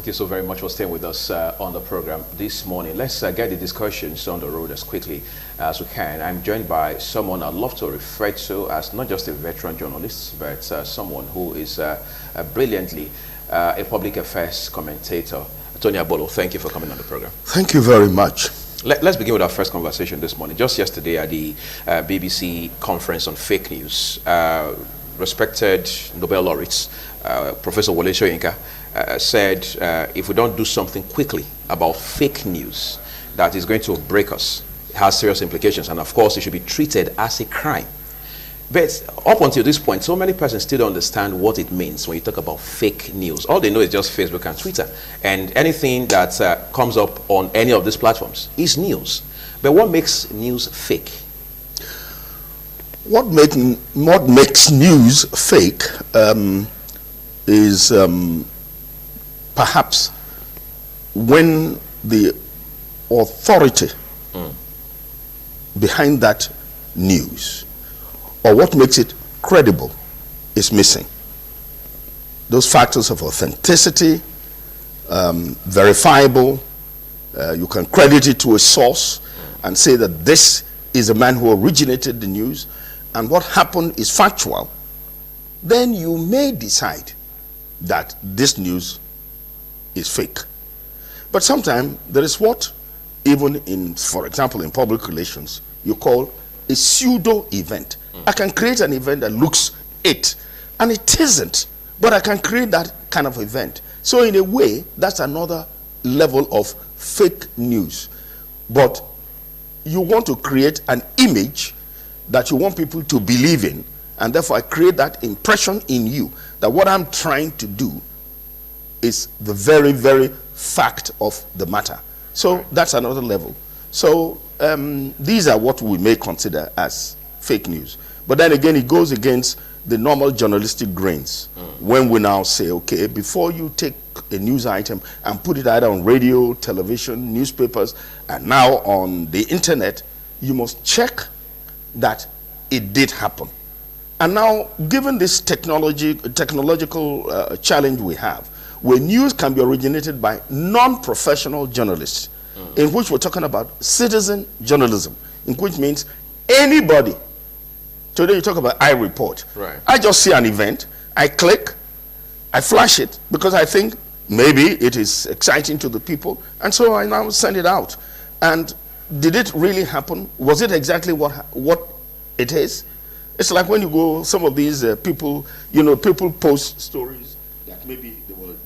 Thank you so very much for staying with us on the program this morning. Let's get the discussions on the road as quickly as we can. I'm joined by someone I'd love to refer to as not just a veteran journalist, but someone who is brilliantly a public affairs commentator. Tony Abolo, thank you for coming on the program. Thank you very much. Let's begin with our first conversation this morning. Just yesterday at the BBC conference on fake news, respected Nobel laureates, Professor Wole Soyinka, said if we don't do something quickly about fake news, that is going to break us. It has serious implications, and of course it should be treated as a crime. But up until this point, so many persons still don't understand what it means when you talk about fake news. All they know is just Facebook and Twitter, and anything that comes up on any of these platforms is news. But what makes news fake? What makes news fake is perhaps when the authority behind that news, or what makes it credible, is missing. Those factors of authenticity, verifiable, you can credit it to a source and say that this is a man who originated the news and what happened is factual, then you may decide that this news is fake. But sometimes there is what, even in, for example, in public relations, you call a pseudo event. I can create an event that looks it, and it isn't, but I can create that kind of event. So in a way, that's another level of fake news. But you want to create an image that you want people to believe in, and therefore I create that impression in you that what I'm trying to do is the very, very fact of the matter. So that's another level. So these are what we may consider as fake news. But then again, it goes against the normal journalistic grains. When we now say, okay, before you take a news item and put it either on radio, television, newspapers, and now on the internet, you must check that it did happen. And now, given this technological challenge we have, where news can be originated by non-professional journalists, in which we're talking about citizen journalism, in which means anybody. Today you talk about I report. Right. I just see an event, I click, I flash it because I think maybe it is exciting to the people, and so I now send it out. And did it really happen? Was it exactly what it is? It's like when you go, some of these people, you know, people post stories that maybe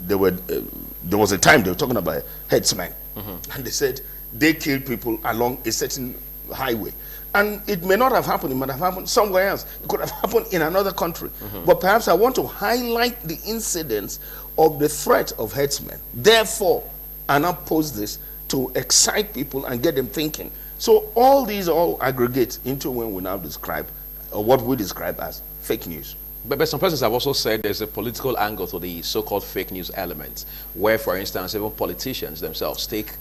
there was a time they were talking about headsmen, and they said they killed people along a certain highway. And it may not have happened, it might have happened somewhere else. It could have happened in another country. But perhaps I want to highlight the incidence of the threat of headsmen. Therefore, I now post this to excite people and get them thinking. So all these all aggregate into when we now describe, or what we describe as fake news. But some persons have also said there's a political angle to the so-called fake news element, where, for instance, even politicians themselves take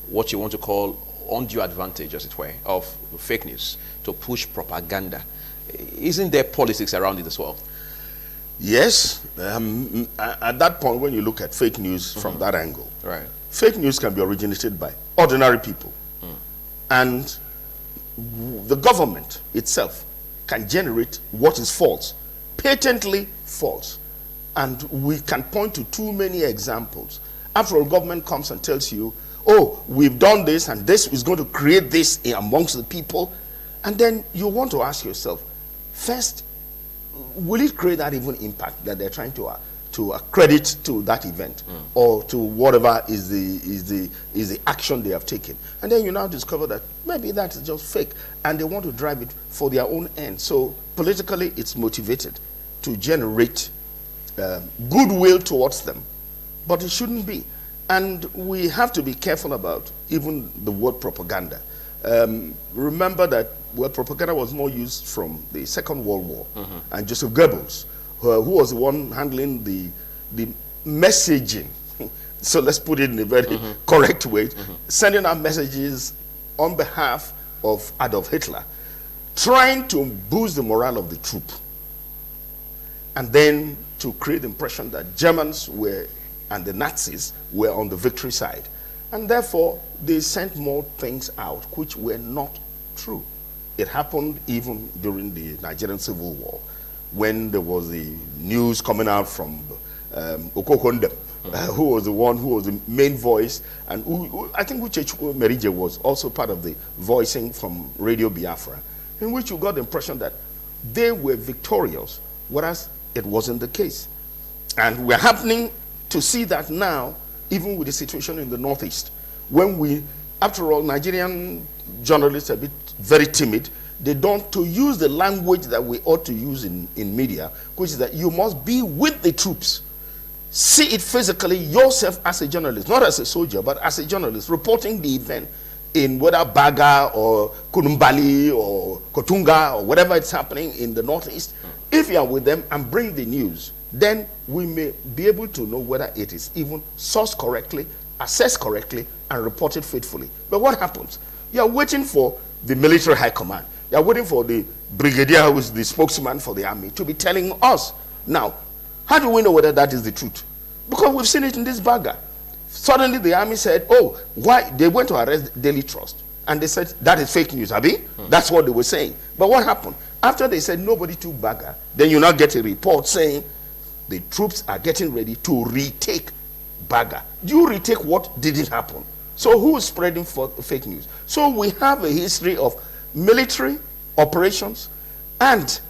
what you want to call undue advantage, as it were, of fake news to push propaganda. Isn't there politics around it as well? Yes. At that point, when you look at fake news from that angle, right, fake news can be originated by ordinary people. And the government itself can generate what is false, patently false. And we can point to too many examples. After all, government comes and tells you, oh, we've done this and this is going to create this amongst the people. And then you want to ask yourself, first, will it create that even impact that they're trying to accredit to that event or to whatever is the action they have taken? And then you now discover that maybe that is just fake and they want to drive it for their own end. So politically, it's motivated to generate goodwill towards them, but it shouldn't be. And we have to be careful about even the word propaganda. Remember that propaganda was more used from the Second World War, and Joseph Goebbels, who was the one handling the messaging. So let's put it in a very correct way, sending out messages on behalf of Adolf Hitler, trying to boost the morale of the troop, and then to create the impression that Germans were and the Nazis were on the victory side. And therefore, they sent more things out which were not true. It happened even during the Nigerian Civil War, when there was the news coming out from Okokondem, who was the one who was the main voice, and I think Uchechukwu Merije was also part of the voicing from Radio Biafra, in which you got the impression that they were victorious, whereas it wasn't the case. And we're happening to see that now, even with the situation in the Northeast, when we, after all, Nigerian journalists are very timid. They don't to use the language that we ought to use in media, which is that you must be with the troops. See it physically yourself as a journalist, not as a soldier, but as a journalist, reporting the event in whether Baga or Kunumbali or Kotunga or whatever it's happening in the Northeast. If you are with them and bring the news, then we may be able to know whether it is even sourced correctly, assessed correctly, and reported faithfully. But what happens? You are waiting for the military high command. You are waiting for the brigadier, who is the spokesman for the army, to be telling us. Now, how do we know whether that is the truth? Because we've seen it in this Baga. Suddenly the army said, oh, why? They went to arrest Daily Trust. And they said, that is fake news, Abi. That's what they were saying. But what happened? After they said nobody took Baga, then you now get a report saying the troops are getting ready to retake Baga. Do you retake what didn't happen? So who is spreading fake news? So we have a history of military operations and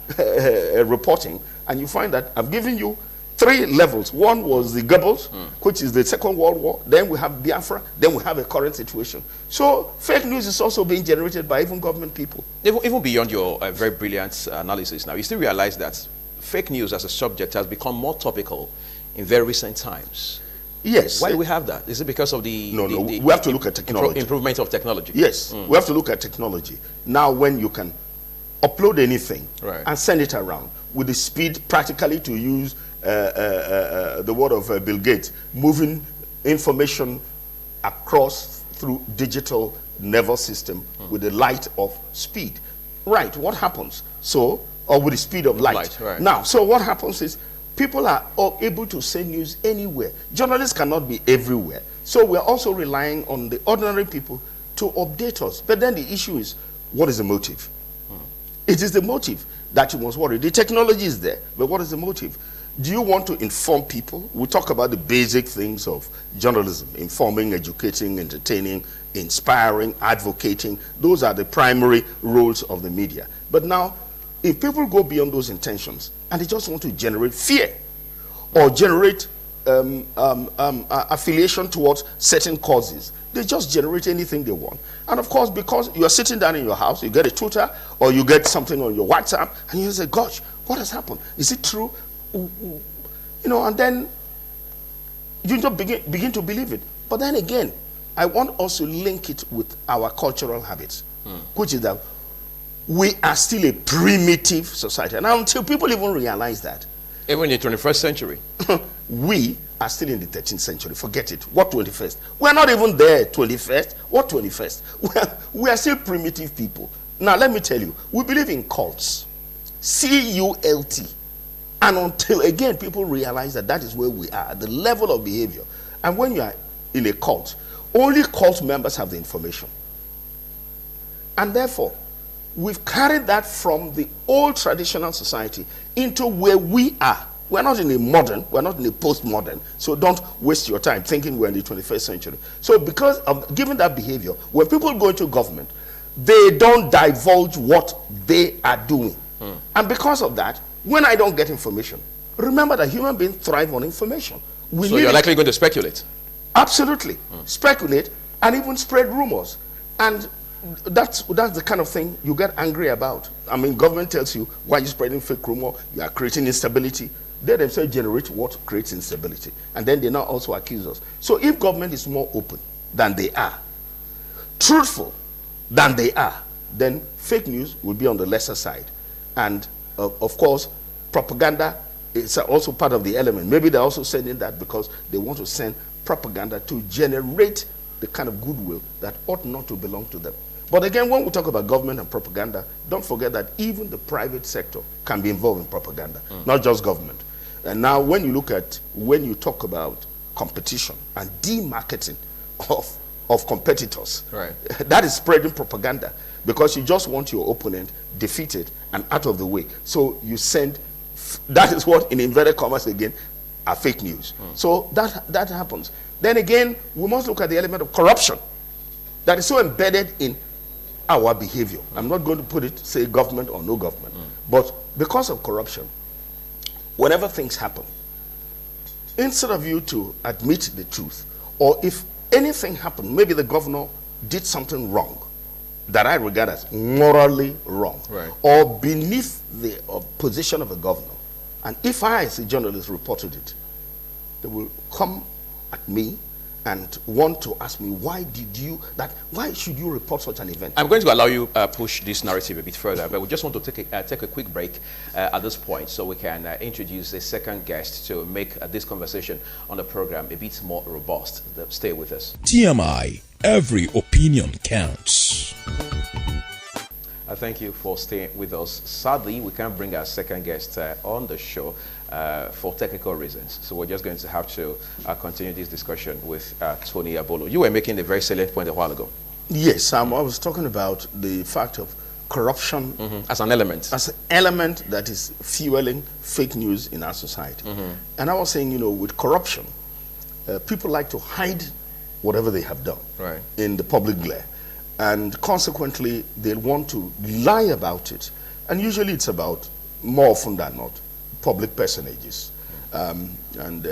reporting, and you find that I've given you 3 levels. One was the Goebbels, which is the Second World War. Then we have Biafra. Then we have a current situation. So fake news is also being generated by even government people. Even beyond your very brilliant analysis now, you still realize that fake news as a subject has become more topical in very recent times. Yes. Why do we have that? Is it because of the... No, we have to look at technology. Improvement of technology. Yes, we have to look at technology. Now, when you can upload anything and send it around with the speed practically, to use the word of Bill Gates, moving information across through digital nervous system with the light of speed. Right, what happens? So, or with the speed of light. Now, so what happens is, people are able to send news anywhere. Journalists cannot be everywhere. So we're also relying on the ordinary people to update us. But then the issue is, what is the motive? It is the motive that you must worry. The technology is there, but what is the motive? Do you want to inform people? We talk about the basic things of journalism: informing, educating, entertaining, inspiring, advocating. Those are the primary roles of the media. But now, if people go beyond those intentions and they just want to generate fear or generate affiliation towards certain causes, they just generate anything they want. And of course, because you are sitting down in your house, you get a Twitter or you get something on your WhatsApp, and you say, gosh, what has happened? Is it true? You know, and then you just begin to believe it. But then again, I want us to link it with our cultural habits, which is that we are still a primitive society. And until people even realize that, even in the 21st century, we are still in the 13th century. Forget it. What 21st? We're not even there. 21st? What 21st? We are still primitive people. Now, let me tell you, we believe in cults. C-U-L-T. And until, again, people realize that that is where we are, the level of behavior. And when you are in a cult, only cult members have the information. And therefore, we've carried that from the old traditional society into where we are. We're not in a modern, we're not in a postmodern. So don't waste your time thinking we're in the 21st century. So because of given that behavior, when people go into government, they don't divulge what they are doing. And because of that, when I don't get information, remember that human beings thrive on information. So you're likely going to speculate? Absolutely. Speculate and even spread rumors. And that's the kind of thing you get angry about. I mean, government tells you, why are you spreading fake rumor? You are creating instability. They themselves generate what creates instability. And then they now also accuse us. So if government is more open than they are, truthful than they are, then fake news will be on the lesser side. And of course, propaganda is also part of the element. Maybe they're also sending that because they want to send propaganda to generate the kind of goodwill that ought not to belong to them. But again, when we talk about government and propaganda, don't forget that even the private sector can be involved in propaganda, not just government. And now when you talk about competition and demarketing of competitors. Right. That is spreading propaganda, because you just want your opponent defeated and out of the way. So you send, that is what, in inverted commas again, are fake news. So that happens. Then again, we must look at the element of corruption that is so embedded in our behavior. I'm not going to put it, say government or no government, but because of corruption, whenever things happen, instead of you to admit the truth, or if anything happened, maybe the governor did something wrong that I regard as morally wrong, right, or beneath the position of a governor, and if I as a journalist reported it, they will come at me and want to ask me, why should you report such an event? I'm going to allow you push this narrative a bit further, but we just want to take a quick break at this point so we can introduce a second guest to make this conversation on the program a bit more robust. Stay with us. TMI, every opinion counts. Thank you for staying with us. Sadly, we can't bring our second guest on the show for technical reasons. So we're just going to have to continue this discussion with Tony Abolo. You were making a very salient point a while ago. Yes, I was talking about the fact of corruption as an element. As an element that is fueling fake news in our society. And I was saying, with corruption, people like to hide whatever they have done in the public glare. And consequently, they want to lie about it. And usually it's about, more often than not, public personages and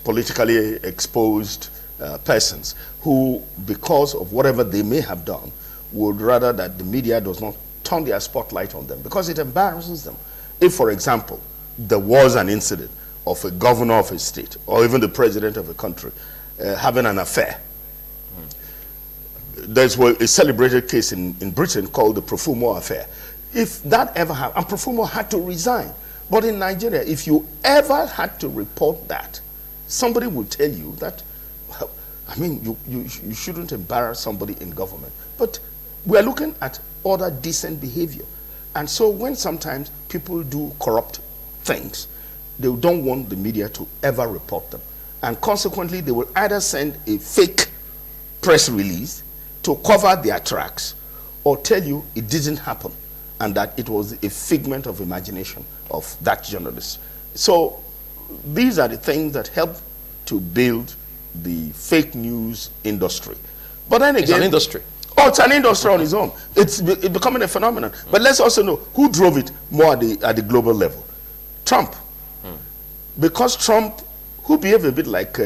politically exposed persons who, because of whatever they may have done, would rather that the media does not turn their spotlight on them because it embarrasses them. If, for example, there was an incident of a governor of a state or even the president of a country having an affair, there's a celebrated case in Britain called the Profumo affair. If that ever happened, and Profumo had to resign. But in Nigeria, if you ever had to report that, somebody would tell you that, I mean, you shouldn't embarrass somebody in government. But we're looking at other decent behavior. And so when sometimes people do corrupt things, they don't want the media to ever report them. And consequently, they will either send a fake press release to cover their tracks, or tell you it didn't happen and that it was a figment of imagination of that journalist. So these are the things that help to build the fake news industry. But then again, it's an industry. Oh, it's an industry on its own. It's becoming a phenomenon. But let's also know who drove it more at the global level. Trump. Because Trump, who behaved a bit like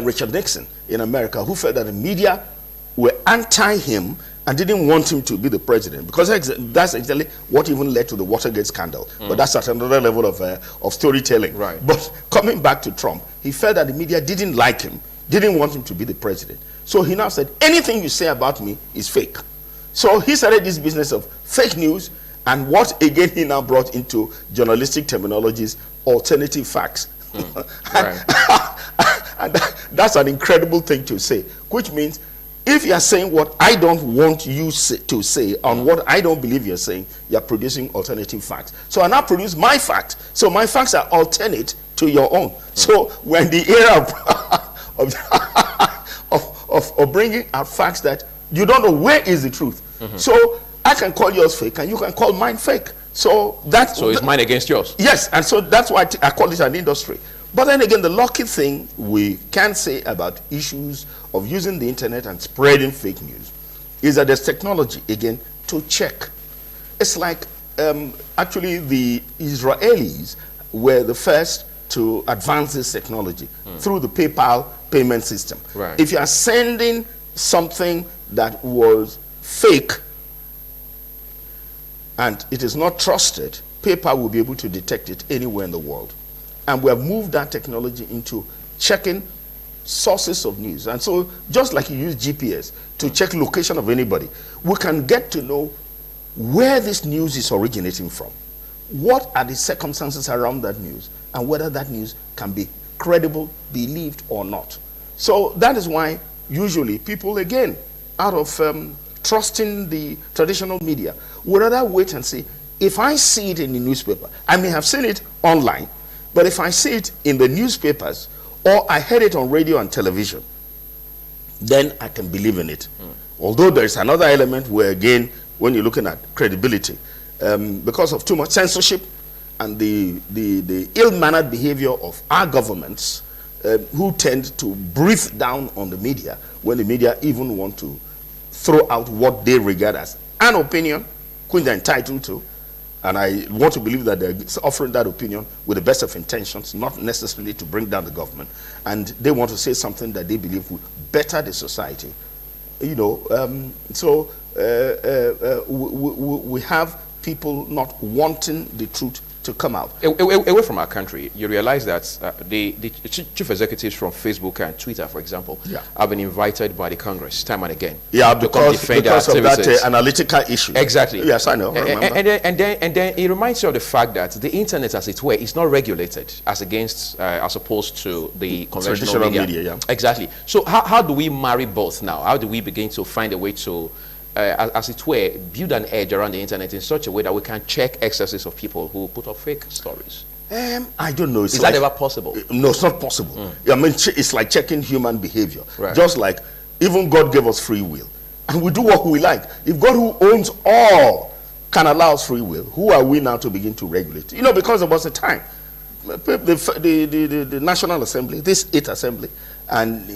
Richard Nixon in America, who felt that the media were anti-him and didn't want him to be the president, because that's exactly what even led to the Watergate scandal. But that's at another level of storytelling. Right. But coming back to Trump, he felt that the media didn't like him, didn't want him to be the president. So he now said, anything you say about me is fake. So he started this business of fake news, and what again he now brought into journalistic terminologies, alternative facts. And that's an incredible thing to say, which means if you are saying what I don't want you to say on what I don't believe you're saying, you're producing alternative facts. So I now produce my fact. So my facts are alternate to your own. So when the era of bringing out facts that you don't know where is the truth. So I can call yours fake and you can call mine fake. So it's mine against yours. Yes, and so that's why I call it an industry. But then again, the lucky thing we can say about issues of using the internet and spreading fake news is that there's technology, again, to check. It's like, actually, the Israelis were the first to advance this technology through the PayPal payment system. Right. If you are sending something that was fake and it is not trusted, PayPal will be able to detect it anywhere in the world. And we have moved that technology into checking sources of news. And so just like you use GPS to check location of anybody, we can get to know where this news is originating from. What are the circumstances around that news and whether that news can be credible, believed or not. So that is why usually people, again, out of trusting the traditional media, would rather wait and see, if I see it in the newspaper, I may have seen it online, but if I see it in the newspapers or I heard it on radio and television, then I can believe in it. Although there is another element where, again, when you're looking at credibility, because of too much censorship and the ill-mannered behavior of our governments, who tend to breathe down on the media when the media even want to throw out what they regard as an opinion, which they're entitled to. And I want to believe that they're offering that opinion with the best of intentions, not necessarily to bring down the government. And they want to say something that they believe will better the society. You know, we have people not wanting the truth to come out. Away from our country, you realize that the chief executives from Facebook and Twitter, for example, have been invited by the Congress time and again. Yeah, to come defend because their of that activities. analytical issue. Exactly. Yes, I know. I remember. And then it reminds you of the fact that the internet, as it were, is not regulated as opposed to the conventional traditional media. Yeah. Exactly. So how do we marry both now? How do we begin to find a way to as it were, build an edge around the internet in such a way that we can check excesses of people who put up fake stories? I don't know. Is that ever possible? No, it's not possible. I mean, it's like checking human behavior. Right. Just like even God gave us free will. And we do what we like. If God, who owns all, can allow us free will, who are we now to begin to regulate? You know, because there was a time, the National Assembly, this 8th Assembly, and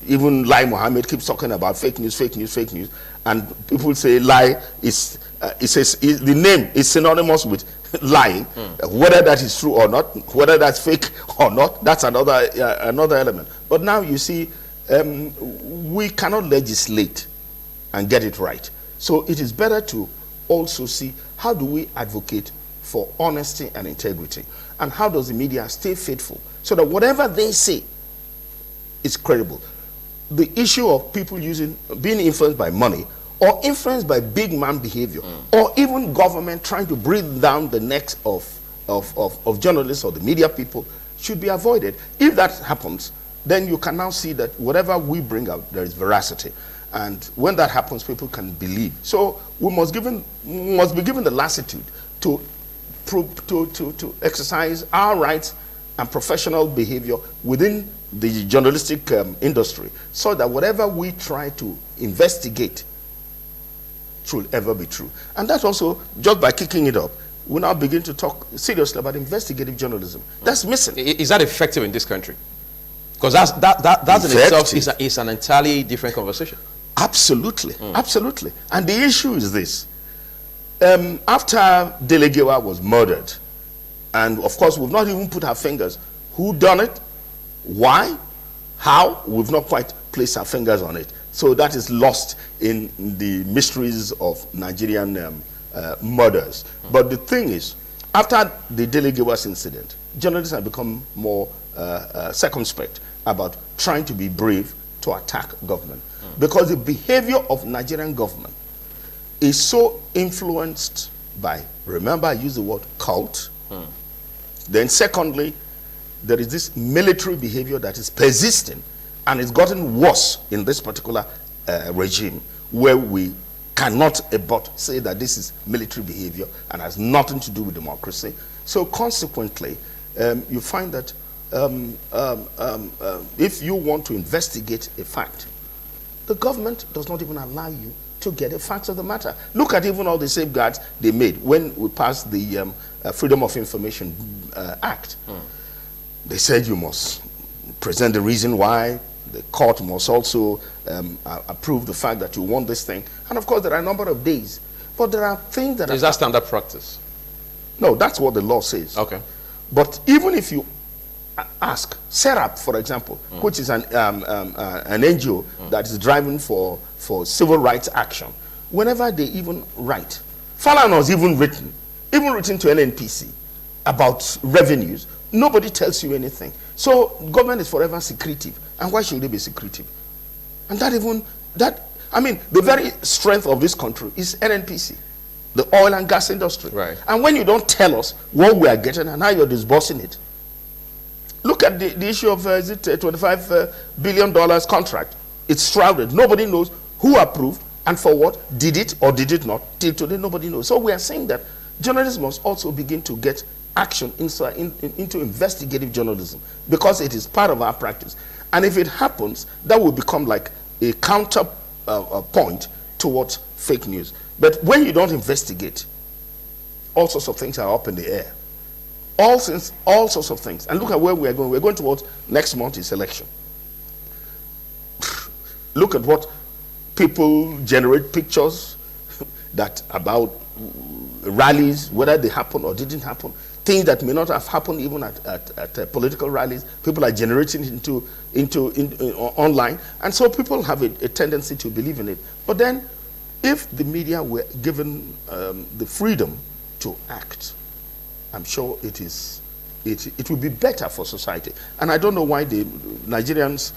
even Lai Mohammed keeps talking about fake news, fake news, fake news. And people say lie is, the name is synonymous with lying. Whether that is true or not, whether that's fake or not, that's another element. But now you see, we cannot legislate and get it right. So it is better to also see how do we advocate for honesty and integrity, and how does the media stay faithful so that whatever they say is credible. The issue of people being influenced by money or influenced by big man behavior, or even government trying to breathe down the necks of journalists or the media people should be avoided. If that happens, then you can now see that whatever we bring out, there is veracity. And when that happens, people can believe. So we must be given the latitude to exercise our rights and professional behavior within the journalistic industry, so that whatever we try to investigate should ever be true. And that's also, just by kicking it up, we now begin to talk seriously about investigative journalism. That's missing. Is that effective in this country? Because that in itself is an entirely different conversation. Absolutely, absolutely. And the issue is this. After Delegewa was murdered, and of course we've not even put our fingers, who done it, why, how, we've not quite placed our fingers on it. So that is lost in the mysteries of Nigerian murders. But the thing is, after the Delegewas incident, journalists have become more circumspect about trying to be brave to attack government. Because the behavior of Nigerian government is so influenced by, remember I used the word cult. Then secondly, there is this military behavior that is persisting, and it's gotten worse in this particular regime, where we cannot but say that this is military behavior and has nothing to do with democracy. So consequently, you find that if you want to investigate a fact, the government does not even allow you to get the facts of the matter. Look at even all the safeguards they made when we passed the Freedom of Information Act. They said you must present the reason why. The court must also approve the fact that you want this thing. And of course, there are a number of days. But there are things that Is that standard practice? No, that's what the law says. Okay. But even if you ask SERAP, for example, which is an NGO that is driving for civil rights action, whenever they even write, Falan has even written to NNPC about revenues, nobody tells you anything. So government is forever secretive. And why should they be secretive? And I mean, the very strength of this country is NNPC, the oil and gas industry. Right. And when you don't tell us what we are getting and how you're disbursing it, look at the issue of, is it $25 billion contract? It's shrouded. Nobody knows who approved and for what, did it or did it not. Till today, nobody knows. So we are saying that journalists must also begin to get action into investigative journalism because it is part of our practice. And if it happens, that will become like a counter point towards fake news. But when you don't investigate, all sorts of things are up in the air. All sorts of things. And look at where we are going. We're going towards next month is election. Look at what people generate pictures that about rallies, whether they happen or didn't happen, things that may not have happened even at political rallies. People are generating into online, and so people have a tendency to believe in it. But then, if the media were given the freedom to act, I'm sure it will be better for society. And I don't know why the Nigerians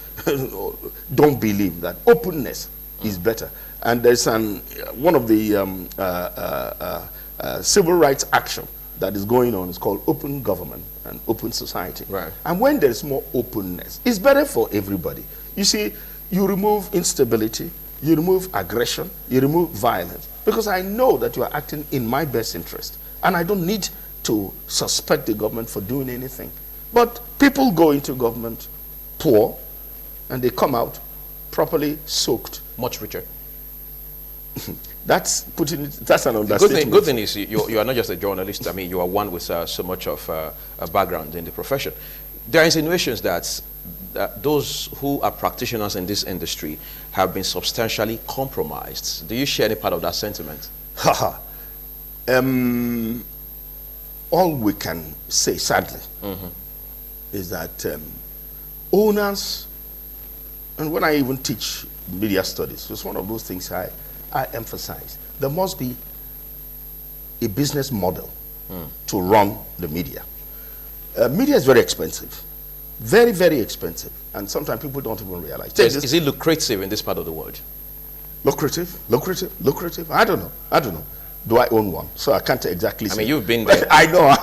don't believe that openness is better. And there's one of the civil rights action that is going on. It's called open government and open society. Right. And when there's more openness, it's better for everybody. You see, you remove instability, you remove aggression, you remove violence, because I know that you are acting in my best interest. And I don't need to suspect the government for doing anything. But people go into government poor, and they come out properly soaked. Much richer. That's an understatement. Good thing is you are not just a journalist. I mean, you are one with so much of a background in the profession. There are insinuations that those who are practitioners in this industry have been substantially compromised. Do you share any part of that sentiment? All we can say, sadly, is that owners, and when I even teach media studies, it's one of those things I emphasize. There must be a business model to run the media. Media is very expensive. Very, very expensive. And sometimes people don't even realize. Is it lucrative in this part of the world? Lucrative? I don't know. Do I own one? So I can't exactly say. I mean, you've been there. I know.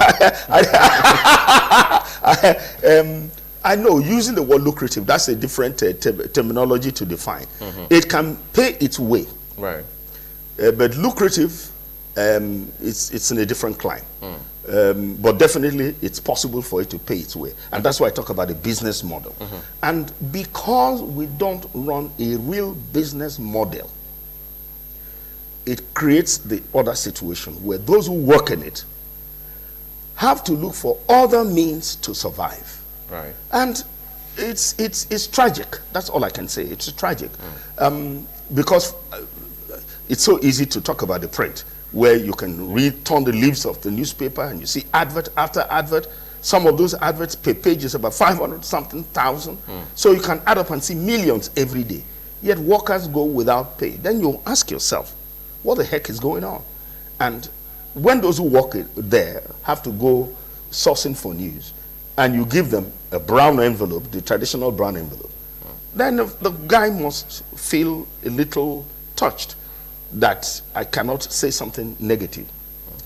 I know, using the word lucrative, that's a different terminology to define. It can pay its way. Right. But lucrative, it's in a different climb. But definitely, it's possible for it to pay its way. And that's why I talk about a business model. And because we don't run a real business model, it creates the other situation where those who work in it have to look for other means to survive. Right. And it's tragic. That's all I can say. It's tragic. Because it's so easy to talk about the print, where you can turn the leaves of the newspaper and you see advert after advert. Some of those adverts per page is about 500-something thousand. So you can add up and see millions every day. Yet workers go without pay. Then you ask yourself, what the heck is going on? And when those who work there have to go sourcing for news, and you give them a brown envelope, the traditional brown envelope, then the guy must feel a little touched that I cannot say something negative.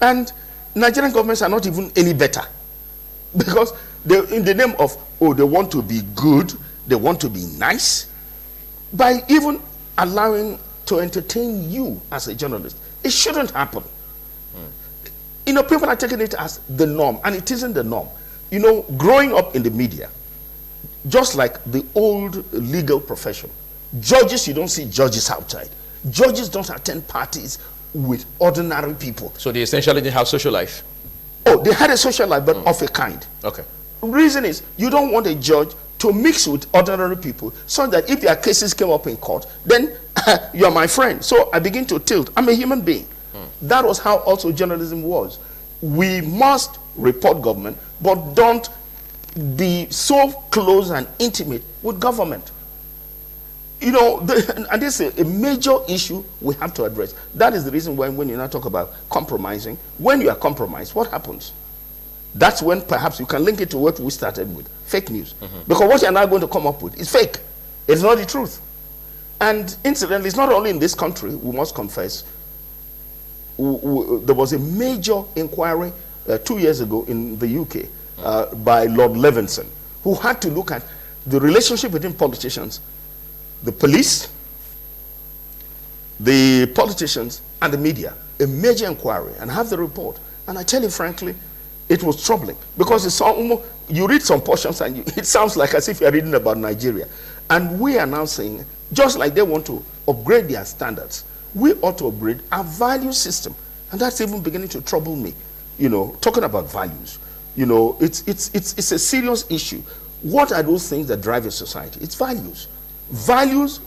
And Nigerian governments are not even any better, because in the name of, they want to be good, they want to be nice, by even allowing to entertain you as a journalist. It shouldn't happen. You know, people are taking it as the norm, and it isn't the norm. You know, growing up in the media, just like the old legal profession, judges, you don't see judges outside. Judges don't attend parties with ordinary people. So they essentially didn't have social life? Oh, they had a social life, but of a kind. Okay. The reason is, you don't want a judge to mix with ordinary people, so that if their cases came up in court, then you're my friend. So I begin to tilt. I'm a human being. That was how also journalism was. We must report government, but don't be so close and intimate with government. You know, and this is a major issue we have to address. That is the reason why when you now talk about compromising, when you are compromised, what happens? That's when perhaps you can link it to what we started with, fake news. Because what you're now going to come up with is fake. It's not the truth. And incidentally, it's not only in this country, we must confess. There was a major inquiry 2 years ago in the UK by Lord Levinson, who had to look at the relationship between politicians, the police, the politicians, and the media. A major inquiry, and have the report. And I tell you frankly, it was troubling because it's almost, you read some portions and it sounds like as if you're reading about Nigeria. And we are now saying, just like they want to upgrade their standards, we ought to upgrade our value system. And that's even beginning to trouble me. You know, talking about values, you know, it's a serious issue. What are those things that drive a society? It's values. Values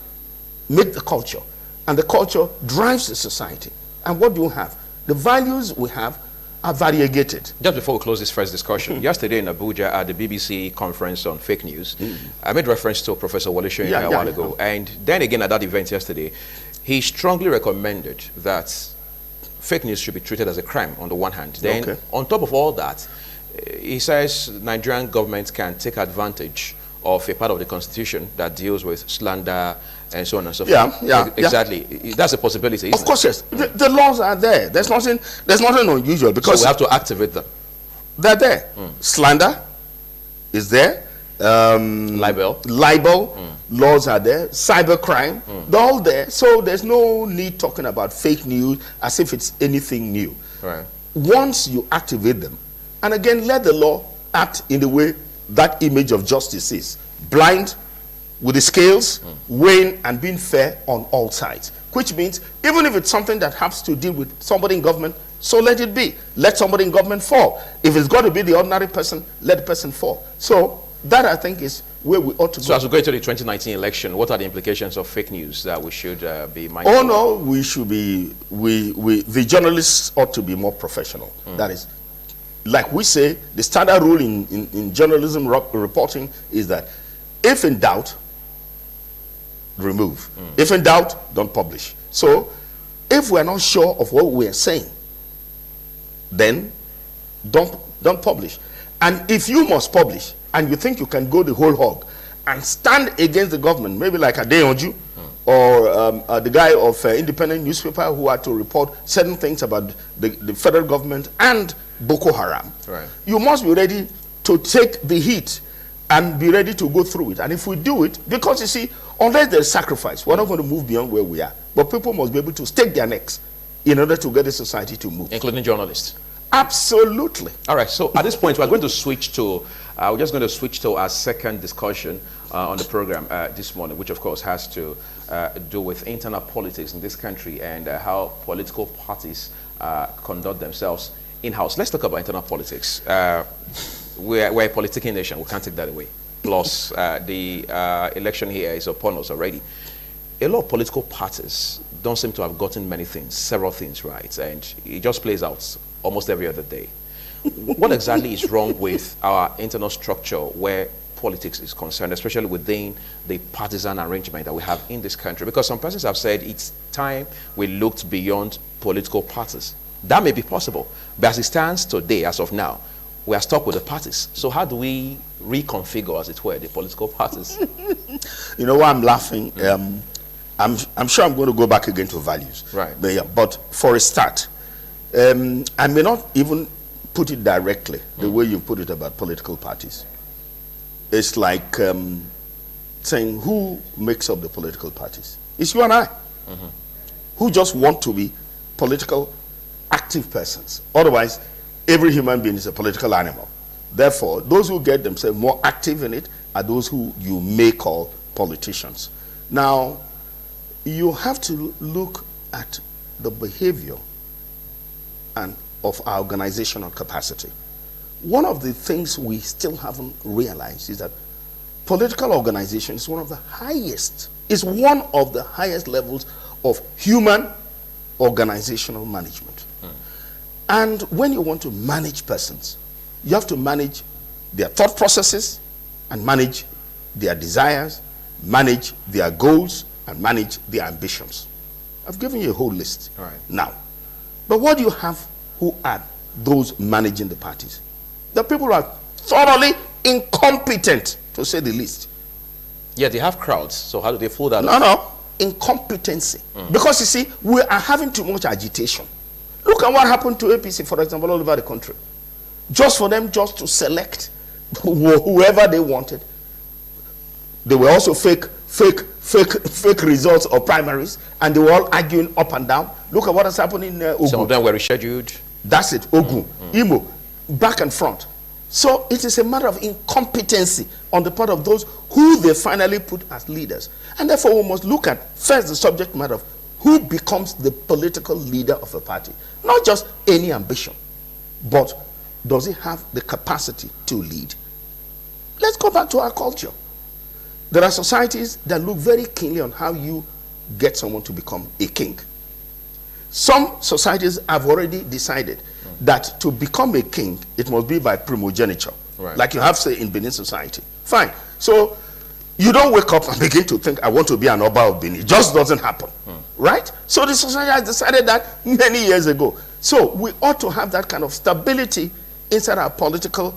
make the culture, and the culture drives the society. And what do you have? The values we have are variegated. Just before we close this first discussion, yesterday in Abuja at the BBC conference on fake news, I made reference to Professor Wole Soyinka a while ago. And then again at that event yesterday, he strongly recommended that fake news should be treated as a crime on the one hand. Then on top of all that, he says Nigerian government can take advantage of a part of the constitution that deals with slander and so on and so forth. Exactly. That's a possibility. Of course, yes. The laws are there. There's nothing unusual because so we have to activate them. They're there. Slander is there. Libel. Laws are there. Cybercrime. They're all there. So there's no need talking about fake news as if it's anything new. Right. Once you activate them, and again, let the law act in the way that image of justice is. Blind, with the scales, weighing and being fair on all sides. Which means, even if it's something that has to deal with somebody in government, so let it be. Let somebody in government fall. If it's got to be the ordinary person, let the person fall. So, that I think is where we ought to go. So as we go into the 2019 election, what are the implications of fake news that we should be mindful of? Oh no, we should be, the journalists ought to be more professional. That is, like we say, the standard rule in journalism reporting is that if in doubt, remove. If in doubt, don't publish. So, if we're not sure of what we're saying, then don't publish. And if you must publish, and you think you can go the whole hog and stand against the government, maybe like Adeyanju or the guy of independent newspaper who had to report certain things about the federal government and Boko Haram. Right. You must be ready to take the heat and be ready to go through it. And if we do it, because you see, unless there's sacrifice, we're not going to move beyond where we are. But people must be able to stake their necks in order to get the society to move. Including journalists. Absolutely. All right, so at this point, we're going to switch to, we're just going to switch to our second discussion on the program this morning, which of course has to do with internal politics in this country and how political parties conduct themselves in-house. Let's talk about internal politics. We're a politicking nation, we can't take that away. Plus, the election here is upon us already. A lot of political parties don't seem to have gotten many things, several things right, and it just plays out almost every other day. What exactly is wrong with our internal structure where politics is concerned, especially within the partisan arrangement that we have in this country? Because some persons have said it's time we looked beyond political parties. That may be possible, but as it stands today, as of now, we are stuck with the parties. So how do we reconfigure, as it were, the political parties? You know why I'm laughing? I'm sure I'm going to go back again to values. Right. But for a start, I may not even put it directly the way you put it about political parties. It's like saying, who makes up the political parties? It's you and I, who just want to be political active persons. Otherwise, every human being is a political animal. Therefore, those who get themselves more active in it are those who you may call politicians. Now, you have to look at the behavior and of our organizational capacity. One of the things we still haven't realized is that political organization is one of the highest levels of human organizational management. And when you want to manage persons, you have to manage their thought processes and manage their desires, manage their goals, and manage their ambitions. I've given you a whole list now. But what do you have who are those managing the parties? The people who are thoroughly incompetent, to say the least. Yeah, they have crowds, so how do they fool that? No, incompetency. Because you see, we are having too much agitation. Look at what happened to APC, for example, all over the country. Just for them just to select whoever they wanted. They were also fake results of primaries, and they were all arguing up and down. Look at what has happened in Ogun. Some of them were rescheduled. That's it, Ogun, Imo. back and front. So it is a matter of incompetency on the part of those who they finally put as leaders. And therefore we must look at first the subject matter of who becomes the political leader of a party. Not just any ambition, but does he have the capacity to lead? Let's go back to our culture. There are societies that look very keenly on how you get someone to become a king. Some societies have already decided that to become a king, it must be by primogeniture. Right. Like you have, say, in Benin society. Fine. So you don't wake up and begin to think, I want to be an Oba of Benin. It just doesn't happen. Right? So the society has decided that many years ago. So we ought to have that kind of stability inside our political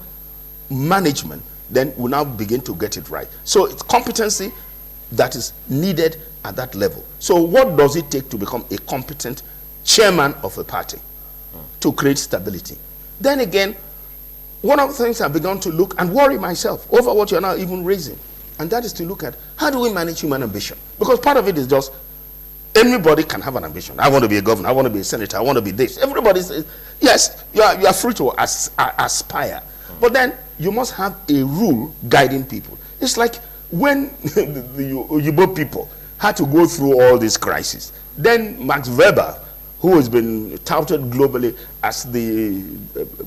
management. Then we now begin to get it right. So it's competency that is needed at that level. So what does it take to become a competent chairman of a party? To create stability. Then again, one of the things I've begun to look and worry myself over what you're now even raising, and that is to look at how do we manage human ambition? Because part of it is just anybody can have an ambition. I want to be a governor, I want to be a senator, I want to be this. Everybody says, yes, you are free to aspire. But then you must have a rule guiding people. It's like when the Yoruba people had to go through all these crises. Then Max Weber, who has been touted globally as the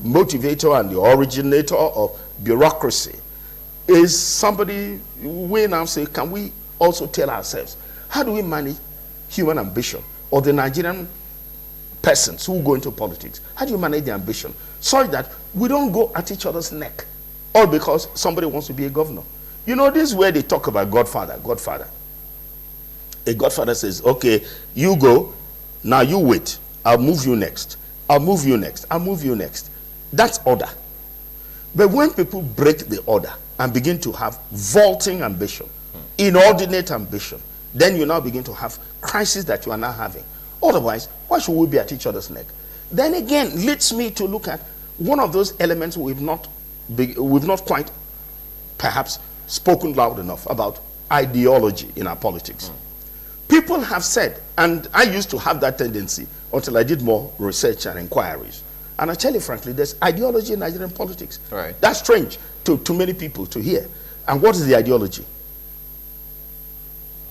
motivator and the originator of bureaucracy, is somebody we now say, can we also tell ourselves, how do we manage human ambition? Or the Nigerian persons who go into politics, how do you manage the ambition so that we don't go at each other's neck, all because somebody wants to be a governor? You know, this is where they talk about godfather. A godfather says, okay, you go, now you wait. I'll move you next. I'll move you next. I'll move you next. That's order. But when people break the order and begin to have vaulting ambition, inordinate ambition, then you now begin to have crises that you are now having. Otherwise, why should we be at each other's neck? Then again, leads me to look at one of those elements we've not quite perhaps spoken loud enough about: ideology in our politics. People have said, and I used to have that tendency until I did more research and inquiries, and I tell you frankly, there's ideology in Nigerian politics. Right. That's strange to many people to hear. And what is the ideology?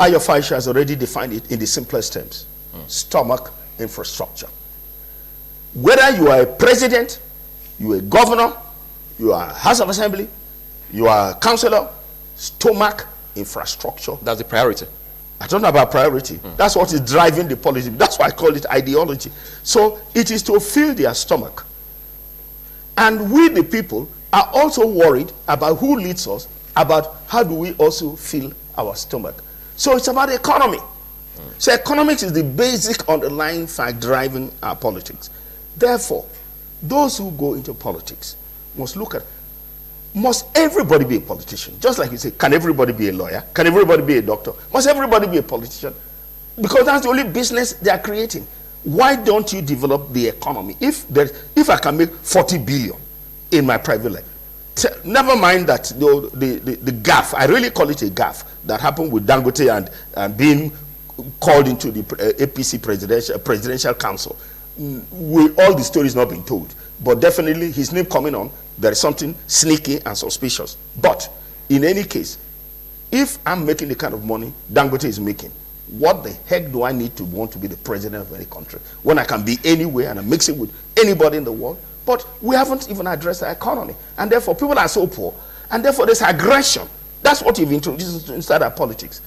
Ayo Faisha has already defined it in the simplest terms. Stomach infrastructure. Whether you are a president, you are a governor, you are a House of Assembly, you are a councillor, stomach infrastructure. That's the priority. I don't know about priority. That's what is driving the policy. That's why I call it ideology. So it is to fill their stomach. And we, the people, are also worried about who leads us, about how do we also fill our stomach. So it's about economy. So economics is the basic underlying fact driving our politics. Therefore, those who go into politics must look at, must everybody be a politician? Just like you say, can everybody be a lawyer? Can everybody be a doctor? Must everybody be a politician? Because that's the only business they are creating. Why don't you develop the economy? If I can make 40 billion in my private life, never mind that the gaffe, I really call it a gaffe, that happened with Dangote and being called into the APC presidential council. With all the stories not being told, but definitely his name coming on, there is something sneaky and suspicious. But in any case, if I'm making the kind of money Dangote is making, what the heck do I need to want to be the president of any country when I can be anywhere and I mix it with anybody in the world? But we haven't even addressed the economy, and therefore people are so poor, and therefore there's aggression. That's what you've introduced inside our politics.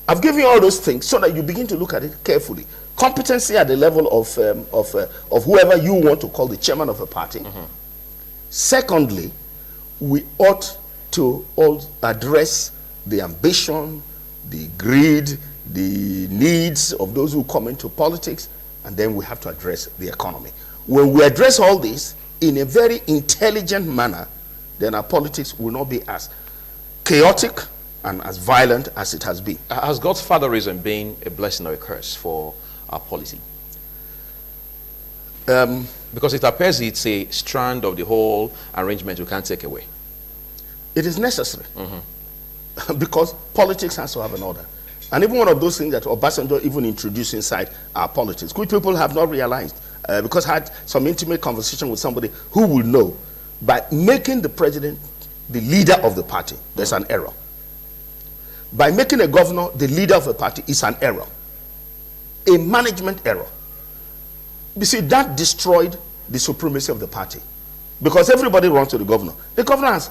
I've given you all those things so that you begin to look at it carefully. Competency at the level of whoever you want to call the chairman of a party. Secondly, we ought to all address the ambition, the greed, the needs of those who come into politics, and then we have to address the economy. When we address all this in a very intelligent manner, then our politics will not be as chaotic and as violent as it has been. Has God's fatherism been a blessing or a curse for our policy? Because it appears it's a strand of the whole arrangement you can't take away. It is necessary. Because politics has to have an order. And even one of those things that Obasanjo even introduced inside our politics, which people have not realized, because I had some intimate conversation with somebody who will know by making the president the leader of the party, there's an error. By making a governor the leader of a party is an error. A management error. You see, that destroyed the supremacy of the party. Because everybody runs to the governor. The governor has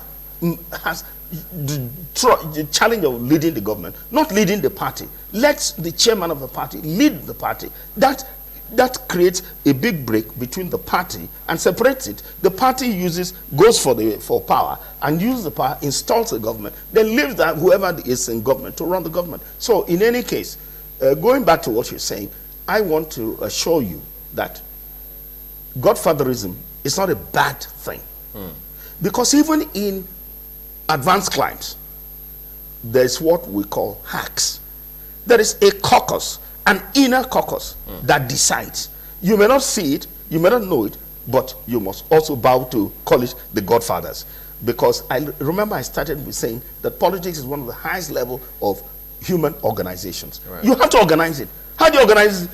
the challenge of leading the government, not leading the party. Let the chairman of the party lead the party. That creates a big break between the party and separates it. The party goes for power and uses the power, installs the government, then leaves that whoever is in government to run the government. So in any case, going back to what you're saying, I want to assure you that godfatherism is not a bad thing. Because even in advanced climes, there's what we call hacks. There is a caucus, an inner caucus that decides. You may not see it, you may not know it, but you must also bow to call it the godfathers. Because I remember I started with saying that politics is one of the highest level of human organizations. Right. You have to organize it. How do you organize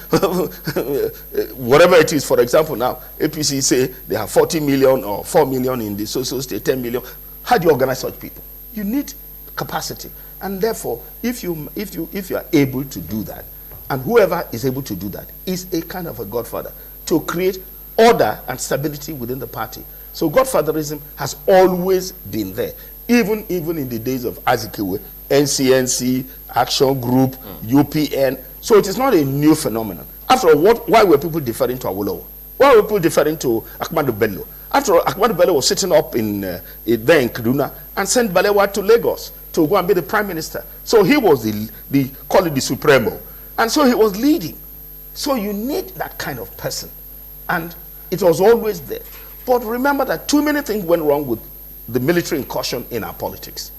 whatever it is? For example, now APC say they have 40 million or 4 million in the social state, 10 million. How do you organize such people? You need capacity, and therefore, if you are able to do that, and whoever is able to do that is a kind of a godfather to create order and stability within the party. So godfatherism has always been there, even in the days of Azikiwe, NCNC, Action Group, UPN. So it is not a new phenomenon. After all, why were people deferring to Awolowo? Why were people deferring to Ahmadu Bello? After all, Ahmadu Bello was sitting up there in Kaduna and sent Balewa to Lagos to go and be the prime minister. So he was call it the Supremo. And so he was leading. So you need that kind of person. And it was always there. But remember that too many things went wrong with the military incursion in our politics.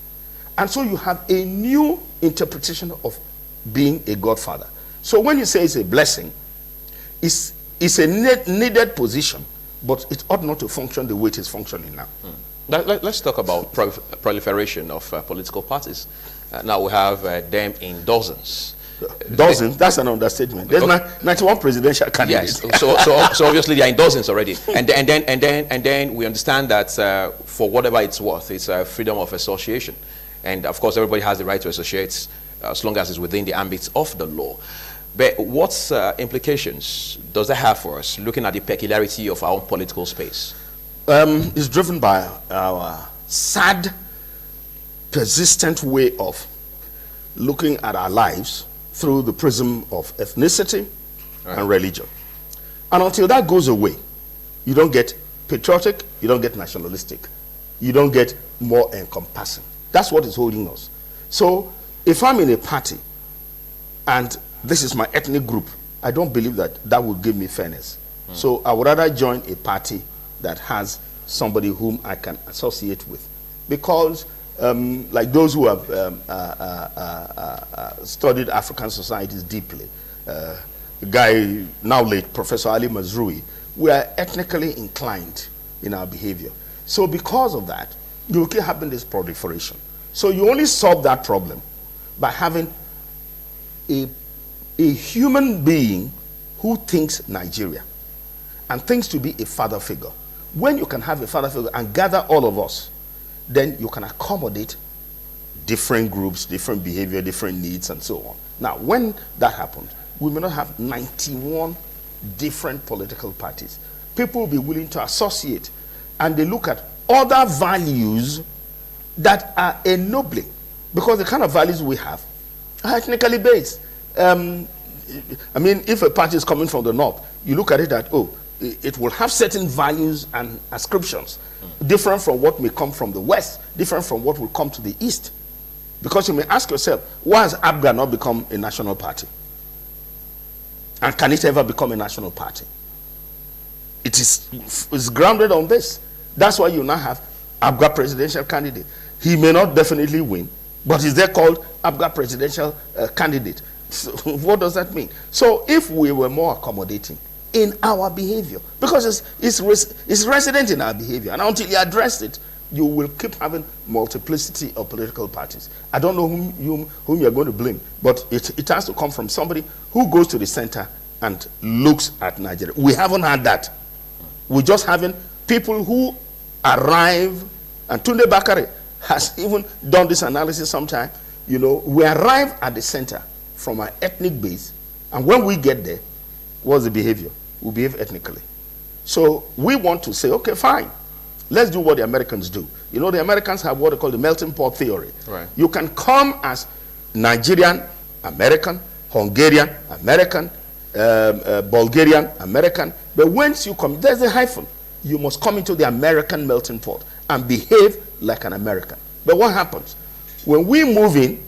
And so you have a new interpretation of being a godfather. So when you say it's a blessing, it's a needed position, but it ought not to function the way it is functioning now. Let's talk about proliferation of political parties. Now we have them in dozens. Dozens? That's an understatement. There's 91 presidential candidates. Yes. So obviously they are in dozens already. And then we understand that for whatever it's worth, it's freedom of association. And of course, everybody has the right to associate as long as it's within the ambit of the law. But what implications does that have for us, looking at the peculiarity of our own political space? It's driven by our sad, persistent way of looking at our lives through the prism of ethnicity and religion. And until that goes away, you don't get patriotic, you don't get nationalistic, you don't get more encompassing. That's what is holding us. So if I'm in a party and this is my ethnic group, I don't believe that would give me fairness. So I would rather join a party that has somebody whom I can associate with. Because like those who have studied African societies deeply, the guy now late, Professor Ali Mazrui, we are ethnically inclined in our behavior. So because of that, you keep having this proliferation. So you only solve that problem by having a human being who thinks Nigeria and thinks to be a father figure. When you can have a father figure and gather all of us, then you can accommodate different groups, different behavior, different needs, and so on. Now, when that happens, we may not have 91 different political parties. People will be willing to associate, and they look at other values that are ennobling, because the kind of values we have are ethnically based. I mean, if a party is coming from the north, you look at it that, oh, it will have certain values and ascriptions, different from what may come from the west, different from what will come to the east. Because you may ask yourself, why has ABGA not become a national party? And can it ever become a national party? It's grounded on this. That's why you now have ABGA presidential candidate. He may not definitely win, but is there called ABGA presidential candidate? So what does that mean? So if we were more accommodating in our behavior, because it's resident in our behavior, and until you address it, you will keep having multiplicity of political parties. I don't know whom you're going to blame, but it has to come from somebody who goes to the center and looks at Nigeria. We haven't had that. We're just having people who arrive, and Tunde Bakare has even done this analysis sometime, you know, we arrive at the center from our ethnic base, and when we get there, what's the behavior? We behave ethnically. So we want to say, okay, fine, let's do what the Americans do. You know, the Americans have what they call the melting pot theory. Right. You can come as Nigerian, American, Hungarian, American, Bulgarian, American, but once you come, there's a hyphen. You must come into the American melting pot and behave like an American. But what happens? When we move in,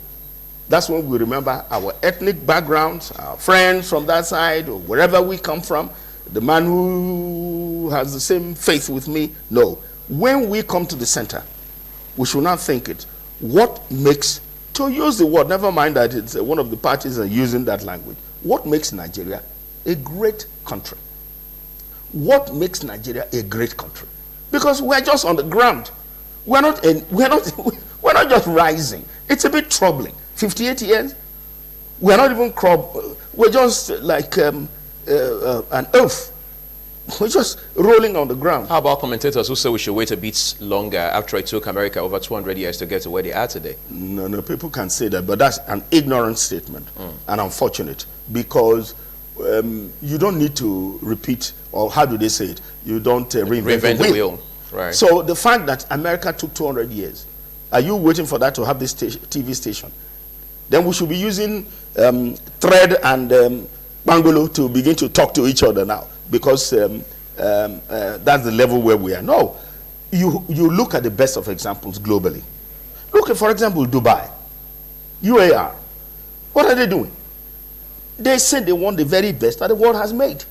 that's when we remember our ethnic backgrounds, our friends from that side, or wherever we come from, the man who has the same faith with me. No. When we come to the center, we should not think it. What makes, to use the word, never mind that it's one of the parties are using that language, what makes Nigeria a great country? What makes Nigeria a great country? Because we're just on the ground. We're not just rising. It's a bit troubling. 58 years, we're not even we're just like an earth. We're just rolling on the ground. How about commentators who say we should wait a bit longer after it took America over 200 years to get to where they are today? No, people can say that, but that's an ignorant statement and unfortunate, because you don't need to repeat, or how do they say it? You don't reinvent the wheel. Right. So the fact that America took 200 years, are you waiting for that to have this TV station? Then we should be using thread and bangolo to begin to talk to each other now, because that's the level where we are. No, you look at the best of examples globally. Look at, for example, Dubai, UAR. What are they doing? They said they want the very best that the world has made.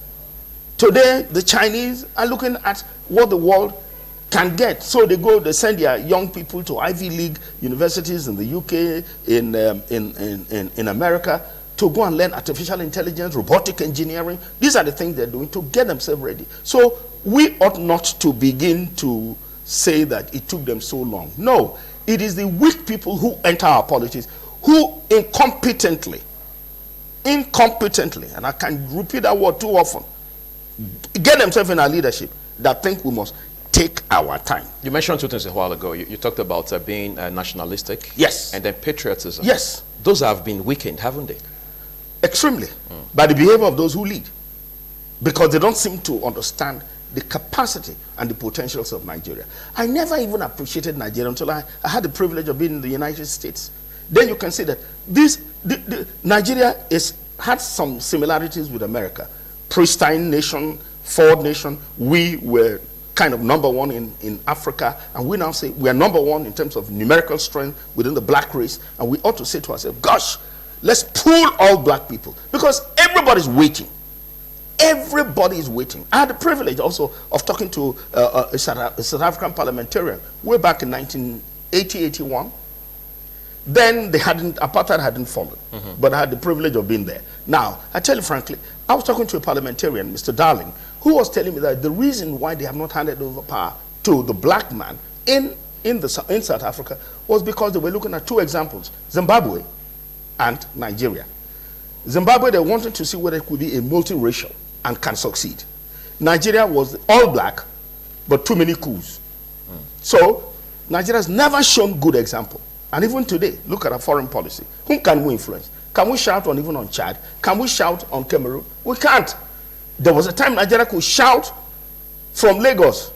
Today, the Chinese are looking at what the world can get. So they send their young people to Ivy League universities in the UK, in America, to go and learn artificial intelligence, robotic engineering. These are the things they're doing to get themselves ready. So we ought not to begin to say that it took them so long. No, it is the weak people who enter our politics, who incompetently, and I can repeat that word too often, get themselves in our leadership, that think we must take our time. You mentioned two things a while ago. You talked about being nationalistic. Yes. And then patriotism. Yes. Those have been weakened, haven't they? Extremely. By the behavior of those who lead. Because they don't seem to understand the capacity and the potentials of Nigeria. I never even appreciated Nigeria until I had the privilege of being in the United States. Then you can see that Nigeria had some similarities with America. Pristine nation, forward nation. We were kind of number one in Africa, and we now say we are number one in terms of numerical strength within the black race, and we ought to say to ourselves, gosh, let's pull all black people, because everybody's waiting. Everybody is waiting. I had the privilege also of talking to a South African parliamentarian way back in 1980-81. Then apartheid hadn't fallen, but I had the privilege of being there. Now, I tell you frankly, I was talking to a parliamentarian, Mr. Darling, who was telling me that the reason why they have not handed over power to the black man in South Africa was because they were looking at two examples, Zimbabwe and Nigeria. Zimbabwe, they wanted to see whether it could be a multiracial and can succeed. Nigeria was all black, but too many coups. So, Nigeria has never shown good example. And even today, look at our foreign policy. Whom can we influence? Can we shout even on Chad? Can we shout on Cameroon? We can't. There was a time Nigeria could shout from Lagos,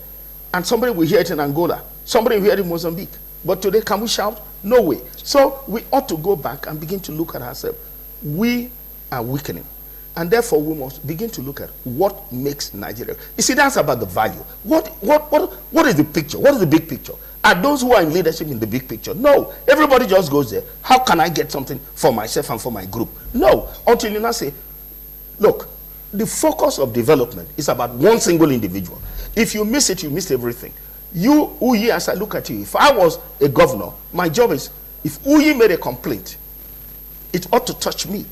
and somebody will hear it in Angola. Somebody will hear it in Mozambique. But today, can we shout? No way. So we ought to go back and begin to look at ourselves. We are weakening. And therefore, we must begin to look at what makes Nigeria. You see, that's about the value. What is the picture? What is the big picture? Are those who are in leadership in the big picture? No. Everybody just goes there. How can I get something for myself and for my group? No. Until you now say, look, the focus of development is about one single individual. If you miss it, you miss everything. You, Uyi, as I look at you, if I was a governor, my job is, if Uyi made a complaint, it ought to touch me.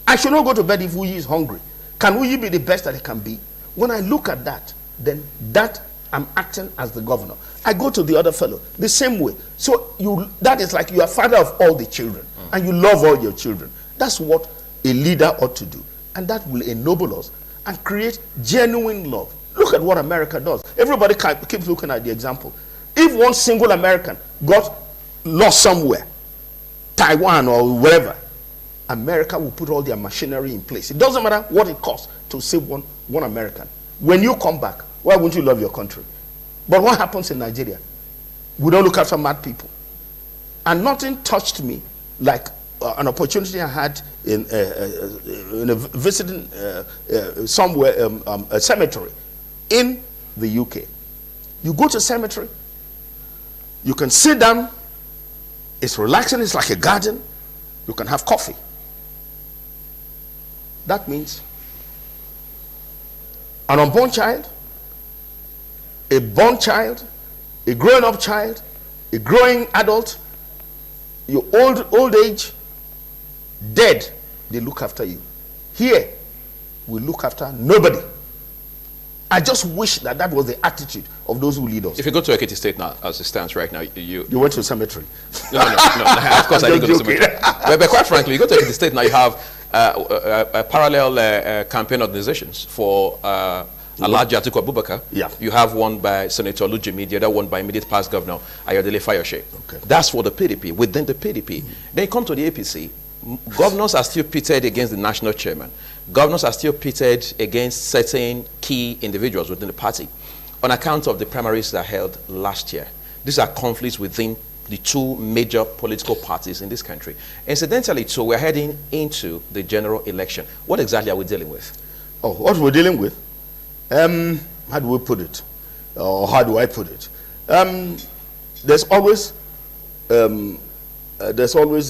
I should not go to bed if Uyi is hungry. Can Uyi be the best that he can be? When I look at that, then that I'm acting as the governor. I go to the other fellow the same way. So that is like you are father of all the children, and you love all your children. That's what a leader ought to do, and that will ennoble us and create genuine love. Look Look at what America does. Everybody keeps looking at the example. If one single American got lost somewhere, Taiwan or wherever, America will put all their machinery in place. It doesn't matter what it costs to save one American. When you come back, why wouldn't you love your country? But what happens in Nigeria? We don't look after mad people. And nothing touched me like an opportunity I had in visiting somewhere, a cemetery in the UK. You go to a cemetery, you can sit down, it's relaxing, it's like a garden, you can have coffee. That means an unborn child, a born child, a grown-up child, a growing adult, your old age, dead, they look after you. Here, we look after nobody. I just wish that was the attitude of those who lead us. If you go to Ekiti State now, as it stands right now, you went to a cemetery. No, of course I didn't go to a cemetery. But quite frankly, you go to Ekiti State now, you have parallel campaign organizations for Alhaji Atiku Abubakar. Yeah. You have one by Senator Lujimi, the other one by immediate past governor Ayodele Fayose. Okay. That's for the PDP. Within the PDP, then you come to the APC. Governors are still pitted against the national chairman. Governors are still pitted against certain key individuals within the party on account of the primaries that are held last year. These are conflicts within the two major political parties in this country. Incidentally, too, we're heading into the general election. What exactly are we dealing with? Oh, what we're dealing with? How do we put it? Or how do I put it? There's always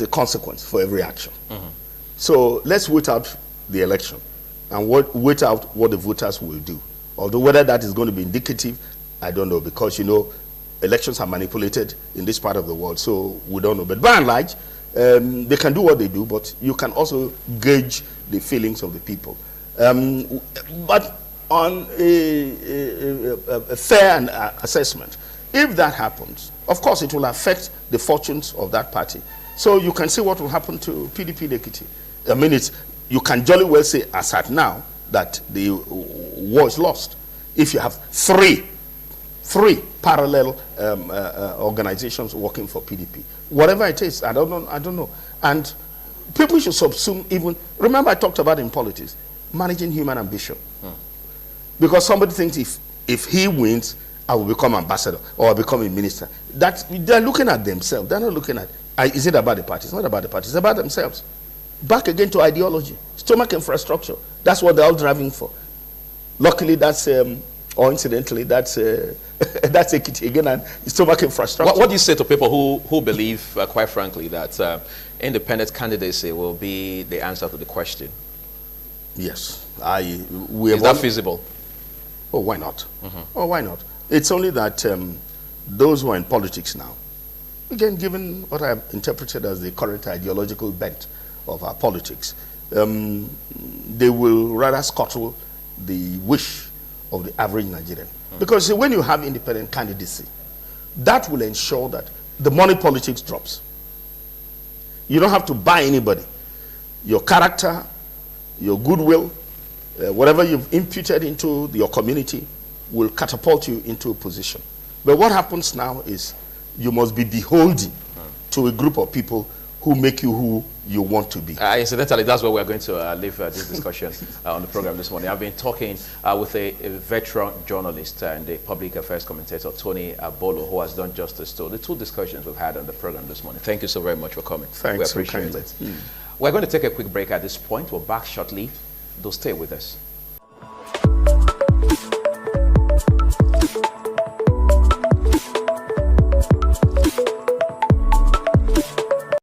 a consequence for every action. Mm-hmm. So let's wait out the election and wait out what the voters will do. Although whether that is going to be indicative, I don't know, because elections are manipulated in this part of the world, so we don't know. But by and large, they can do what they do, but you can also gauge the feelings of the people. But on a fair assessment, if that happens, of course it will affect the fortunes of that party. So you can see what will happen to PDP Ekiti. I mean, you can jolly well say, as at now, that the war is lost. If you have three parallel organizations working for PDP, whatever it is, I don't know. And people should subsume even. Remember, I talked about in politics managing human ambition, because somebody thinks if he wins, I will become ambassador or I'll become a minister. They're looking at themselves. They're not looking at. Is it about the party? It's not about the party. It's about themselves. Back again to ideology, stomach infrastructure. That's what they're all driving for. Luckily, or incidentally, that's Ekiti again, and stomach infrastructure. What do you say to people who believe, quite frankly, that independent candidacy will be the answer to the question? Yes, is that feasible? Oh, why not? Mm-hmm. Oh, why not? It's only that those who are in politics now, again, given what I have interpreted as the current ideological bent of our politics, they will rather scuttle the wish of the average Nigerian. Because when you have independent candidacy, that will ensure that the money politics drops. You don't have to buy anybody. Your character, your goodwill, whatever you've imputed into your community will catapult you into a position. But what happens now is you must be beholden to a group of people who make you who you want to be. Incidentally, that's where we're going to leave this discussion on the program this morning. I've been talking with a veteran journalist and a public affairs commentator, Tony Abolo, who has done justice to the two discussions we've had on the program this morning. Thank you so very much for coming. Thanks. We appreciate it. We're going to take a quick break at this point. We're back shortly. Do stay with us.